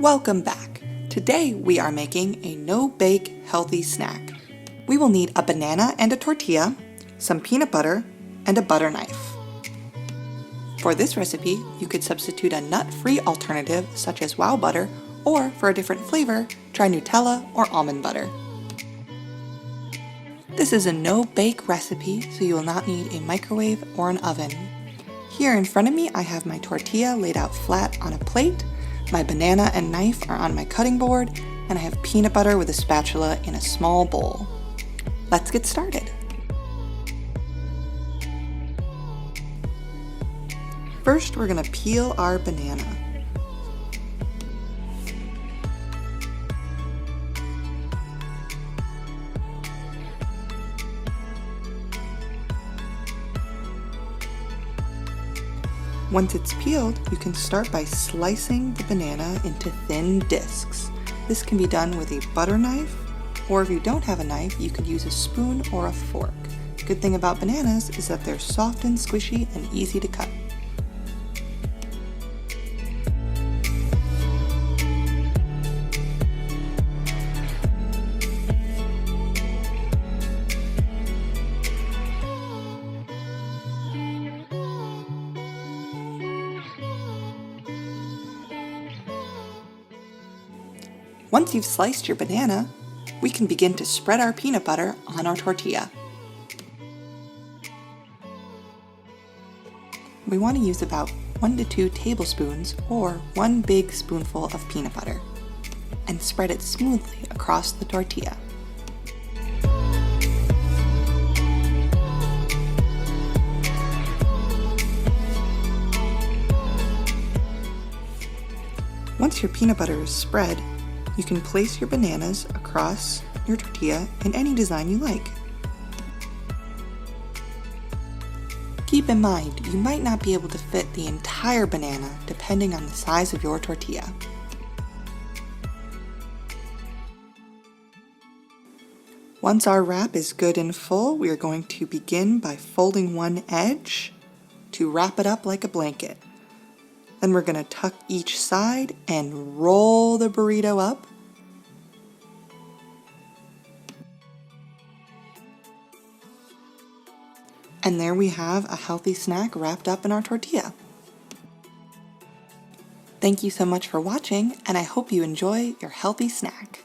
Welcome back! Today we are making a no-bake healthy snack. We will need a banana and a tortilla, some peanut butter, and a butter knife. For this recipe, you could substitute a nut-free alternative such as wow butter, or for a different flavor, try Nutella or almond butter. This is a no-bake recipe, so you will not need a microwave or an oven. Here in front of me, I have my tortilla laid out flat on a plate, my banana and knife are on my cutting board, and I have peanut butter with a spatula in a small bowl. Let's get started. First, we're going to peel our banana. Once it's peeled, you can start by slicing the banana into thin discs. This can be done with a butter knife, or if you don't have a knife, you could use a spoon or a fork. The good thing about bananas is that they're soft and squishy and easy to cut. Once you've sliced your banana, we can begin to spread our peanut butter on our tortilla. We want to use about 1 to 2 tablespoons or 1 big spoonful of peanut butter and spread it smoothly across the tortilla. Once your peanut butter is spread, you can place your bananas across your tortilla in any design you like. Keep in mind, you might not be able to fit the entire banana depending on the size of your tortilla. Once our wrap is good and full, we are going to begin by folding one edge to wrap it up like a blanket. Then we're going to tuck each side and roll the burrito up. And there we have a healthy snack wrapped up in our tortilla. Thank you so much for watching, and I hope you enjoy your healthy snack.